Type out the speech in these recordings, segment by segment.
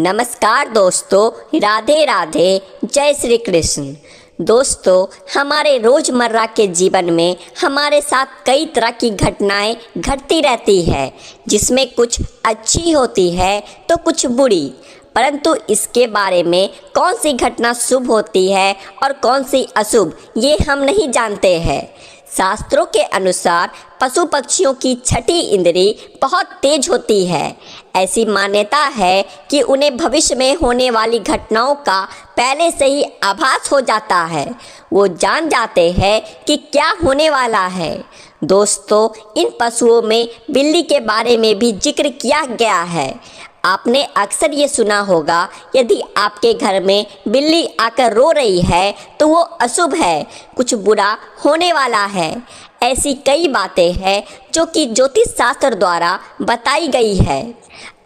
नमस्कार दोस्तों, राधे राधे, जय श्री कृष्ण। दोस्तों, हमारे रोज़मर्रा के जीवन में हमारे साथ कई तरह की घटनाएं घटती रहती है, जिसमें कुछ अच्छी होती है तो कुछ बुरी। परंतु इसके बारे में कौन सी घटना शुभ होती है और कौन सी अशुभ, ये हम नहीं जानते हैं। शास्त्रों के अनुसार पशु पक्षियों की छठी इंद्री बहुत तेज होती है। ऐसी मान्यता है कि उन्हें भविष्य में होने वाली घटनाओं का पहले से ही आभास हो जाता है। वो जान जाते हैं कि क्या होने वाला है। दोस्तों, इन पशुओं में बिल्ली के बारे में भी जिक्र किया गया है। आपने अक्सर ये सुना होगा, यदि आपके घर में बिल्ली आकर रो रही है तो वो अशुभ है, कुछ बुरा होने वाला है। ऐसी कई बातें हैं जो कि ज्योतिष शास्त्र द्वारा बताई गई है।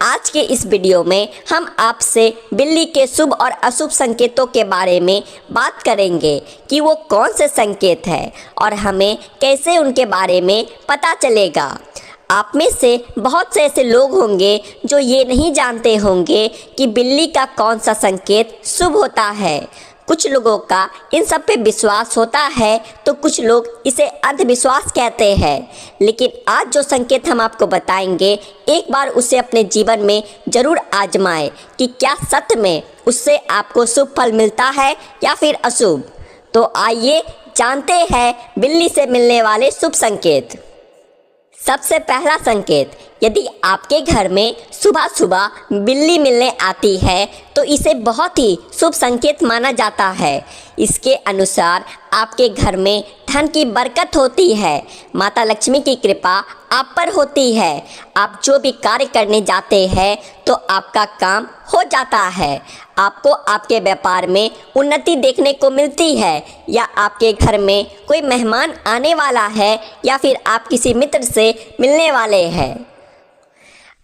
आज के इस वीडियो में हम आपसे बिल्ली के शुभ और अशुभ संकेतों के बारे में बात करेंगे कि वो कौन से संकेत हैं और हमें कैसे उनके बारे में पता चलेगा। आप में से बहुत से ऐसे लोग होंगे जो ये नहीं जानते होंगे कि बिल्ली का कौन सा संकेत शुभ होता है। कुछ लोगों का इन सब पे विश्वास होता है तो कुछ लोग इसे अंधविश्वास कहते हैं। लेकिन आज जो संकेत हम आपको बताएंगे, एक बार उसे अपने जीवन में ज़रूर आजमाएं कि क्या सत्य में उससे आपको शुभ फल मिलता है या फिर अशुभ। तो आइए जानते हैं बिल्ली से मिलने वाले शुभ संकेत। सबसे पहला संकेत, यदि आपके घर में सुबह सुबह बिल्ली मिलने आती है तो इसे बहुत ही शुभ संकेत माना जाता है। इसके अनुसार आपके घर में धन की बरकत होती है, माता लक्ष्मी की कृपा आप पर होती है। आप जो भी कार्य करने जाते हैं तो आपका काम हो जाता है। आपको आपके व्यापार में उन्नति देखने को मिलती है, या आपके घर में कोई मेहमान आने वाला है, या फिर आप किसी मित्र से मिलने वाले हैं।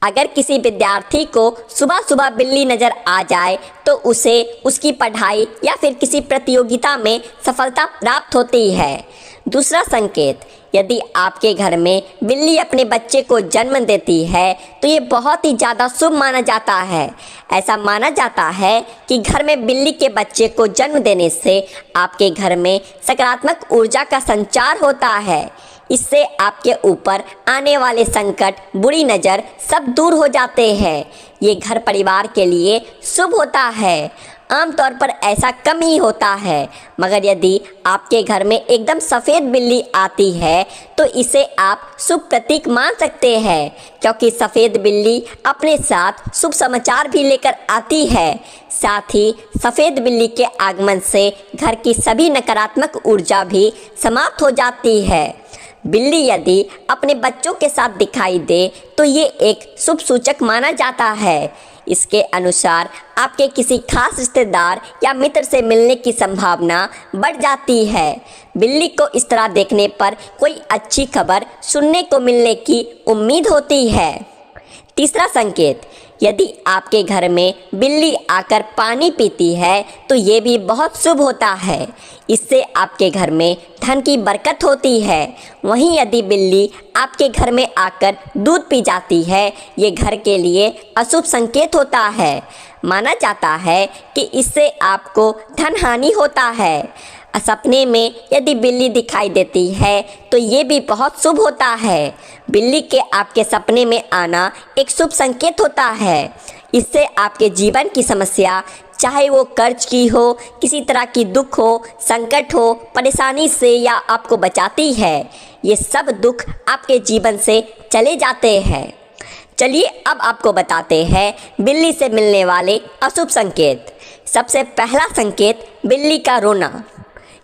अगर किसी विद्यार्थी को सुबह सुबह बिल्ली नज़र आ जाए तो उसे उसकी पढ़ाई या फिर किसी प्रतियोगिता में सफलता प्राप्त होती है। दूसरा संकेत, यदि आपके घर में बिल्ली अपने बच्चे को जन्म देती है तो ये बहुत ही ज़्यादा शुभ माना जाता है। ऐसा माना जाता है कि घर में बिल्ली के बच्चे को जन्म देने से आपके घर में सकारात्मक ऊर्जा का संचार होता है। इससे आपके ऊपर आने वाले संकट, बुरी नज़र सब दूर हो जाते हैं। ये घर परिवार के लिए शुभ होता है। आमतौर पर ऐसा कम ही होता है, मगर यदि आपके घर में एकदम सफ़ेद बिल्ली आती है तो इसे आप शुभ प्रतीक मान सकते हैं, क्योंकि सफ़ेद बिल्ली अपने साथ शुभ समाचार भी लेकर आती है। साथ ही सफ़ेद बिल्ली के आगमन से घर की सभी नकारात्मक ऊर्जा भी समाप्त हो जाती है। बिल्ली यदि अपने बच्चों के साथ दिखाई दे तो ये एक शुभ सूचक माना जाता है। इसके अनुसार आपके किसी खास रिश्तेदार या मित्र से मिलने की संभावना बढ़ जाती है। बिल्ली को इस तरह देखने पर कोई अच्छी खबर सुनने को मिलने की उम्मीद होती है। तीसरा संकेत, यदि आपके घर में बिल्ली आकर पानी पीती है तो ये भी बहुत शुभ होता है। इससे आपके घर में धन की बरकत होती है। वहीं यदि बिल्ली आपके घर में आकर दूध पी जाती है, ये घर के लिए अशुभ संकेत होता है। माना जाता है कि इससे आपको धन हानि होता है। सपने में यदि बिल्ली दिखाई देती है तो ये भी बहुत शुभ होता है। बिल्ली के आपके सपने में आना एक शुभ संकेत होता है। इससे आपके जीवन की समस्या, चाहे वो कर्ज की हो, किसी तरह की दुख हो, संकट हो, परेशानी से या आपको बचाती है। ये सब दुख आपके जीवन से चले जाते हैं। चलिए अब आपको बताते हैं बिल्ली से मिलने वाले अशुभ संकेत। सबसे पहला संकेत, बिल्ली का रोना।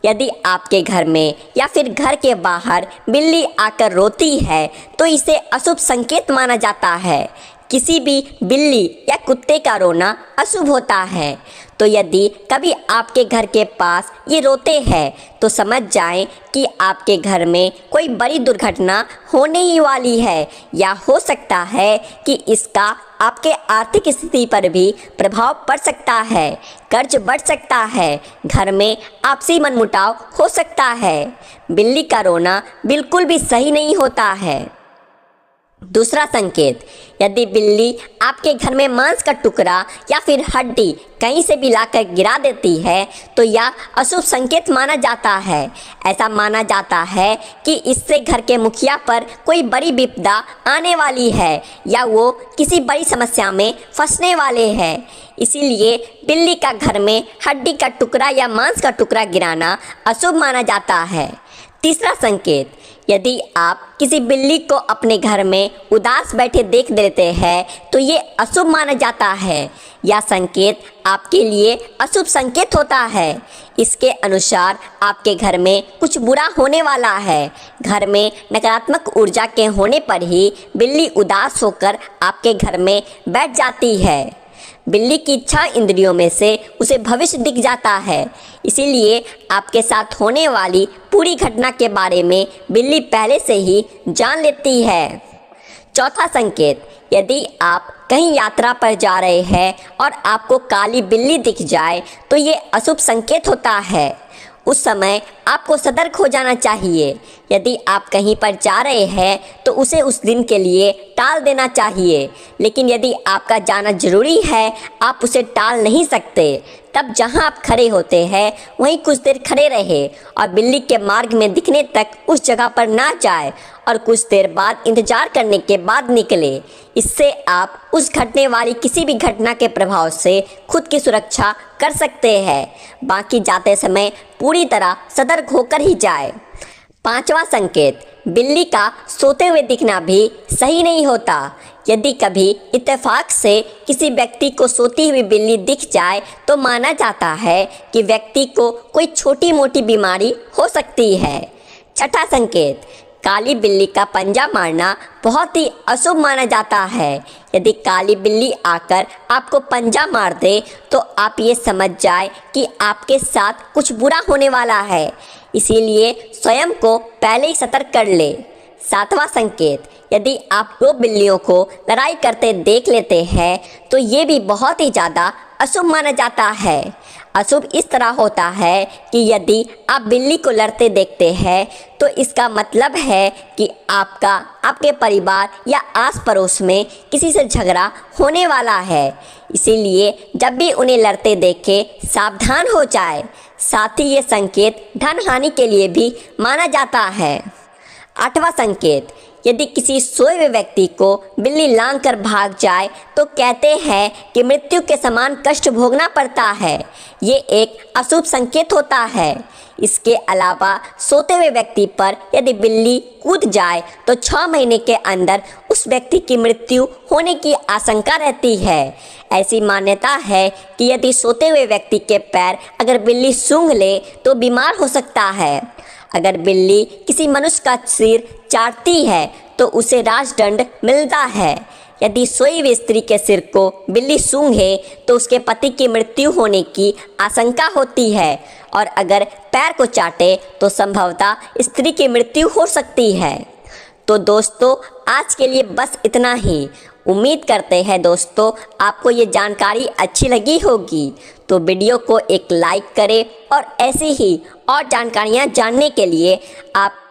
यदि आपके घर में या फिर घर के बाहर बिल्ली आकर रोती है तो इसे अशुभ संकेत माना जाता है। किसी भी बिल्ली या कुत्ते का रोना अशुभ होता है। तो यदि कभी आपके घर के पास ये रोते हैं तो समझ जाएं कि आपके घर में कोई बड़ी दुर्घटना होने ही वाली है, या हो सकता है कि इसका आपके आर्थिक स्थिति पर भी प्रभाव पड़ सकता है। कर्ज बढ़ सकता है, घर में आपसी मनमुटाव हो सकता है। बिल्ली का रोना बिल्कुल भी सही नहीं होता है। दूसरा संकेत, यदि बिल्ली आपके घर में मांस का टुकड़ा या फिर हड्डी कहीं से भी लाकर गिरा देती है तो यह अशुभ संकेत माना जाता है। ऐसा माना जाता है कि इससे घर के मुखिया पर कोई बड़ी विपदा आने वाली है या वो किसी बड़ी समस्या में फंसने वाले हैं। इसीलिए बिल्ली का घर में हड्डी का टुकड़ा या मांस का टुकड़ा गिराना अशुभ माना जाता है। तीसरा संकेत, यदि आप किसी बिल्ली को अपने घर में उदास बैठे देख लेते हैं तो ये अशुभ माना जाता है। यह संकेत आपके लिए अशुभ संकेत होता है। इसके अनुसार आपके घर में कुछ बुरा होने वाला है। घर में नकारात्मक ऊर्जा के होने पर ही बिल्ली उदास होकर आपके घर में बैठ जाती है। बिल्ली की 6 इंद्रियों में से उसे भविष्य दिख जाता है, इसीलिए आपके साथ होने वाली पूरी घटना के बारे में बिल्ली पहले से ही जान लेती है। चौथा संकेत, यदि आप कहीं यात्रा पर जा रहे हैं और आपको काली बिल्ली दिख जाए तो ये अशुभ संकेत होता है। उस समय आपको सतर्क हो जाना चाहिए। यदि आप कहीं पर जा रहे हैं तो उसे उस दिन के लिए टाल देना चाहिए, लेकिन यदि आपका जाना जरूरी है, आप उसे टाल नहीं सकते। तब जहां आप खड़े होते हैं वहीं कुछ देर खड़े रहे और बिल्ली के मार्ग में दिखने तक उस जगह पर ना जाए और कुछ देर बाद इंतजार करने के बाद निकले। इससे आप उस घटने वाली किसी भी घटना के प्रभाव से खुद की सुरक्षा कर सकते हैं। बाकी जाते समय पूरी तरह सतर्क होकर ही जाए। पांचवा संकेत, बिल्ली का सोते हुए दिखना भी सही नहीं होता। यदि कभी इत्तेफाक से किसी व्यक्ति को सोती हुई बिल्ली दिख जाए तो माना जाता है कि व्यक्ति को कोई छोटी मोटी बीमारी हो सकती है। छठा संकेत, काली बिल्ली का पंजा मारना बहुत ही अशुभ माना जाता है। यदि काली बिल्ली आकर आपको पंजा मार दे तो आप ये समझ जाए कि आपके साथ कुछ बुरा होने वाला है, इसीलिए स्वयं को पहले ही सतर्क कर ले। सातवां संकेत, यदि आप 2 बिल्लियों को लड़ाई करते देख लेते हैं तो ये भी बहुत ही ज़्यादा अशुभ माना जाता है। अशुभ इस तरह होता है कि यदि आप बिल्ली को लड़ते देखते हैं तो इसका मतलब है कि आपके परिवार या आस पड़ोस में किसी से झगड़ा होने वाला है। इसीलिए जब भी उन्हें लड़ते देखे सावधान हो जाए। साथ ही ये संकेत धन हानि के लिए भी माना जाता है। 8वां संकेत, यदि किसी सोए हुए व्यक्ति को बिल्ली लांघ कर भाग जाए तो कहते हैं कि मृत्यु के समान कष्ट भोगना पड़ता है। ये एक अशुभ संकेत होता है। इसके अलावा सोते हुए व्यक्ति पर यदि बिल्ली कूद जाए तो 6 महीने के अंदर उस व्यक्ति की मृत्यु होने की आशंका रहती है। ऐसी मान्यता है कि यदि सोते हुए व्यक्ति के पैर अगर बिल्ली सूंघ ले तो बीमार हो सकता है। अगर बिल्ली किसी मनुष्य का सिर चाटती है तो उसे राजदंड मिलता है। यदि सोई हुई स्त्री के सिर को बिल्ली सूंघे तो उसके पति की मृत्यु होने की आशंका होती है और अगर पैर को चाटे तो संभवतः स्त्री की मृत्यु हो सकती है। तो दोस्तों, आज के लिए बस इतना ही। उम्मीद करते हैं दोस्तों आपको ये जानकारी अच्छी लगी होगी। तो वीडियो को एक लाइक करें और ऐसी ही और जानकारियाँ जानने के लिए आप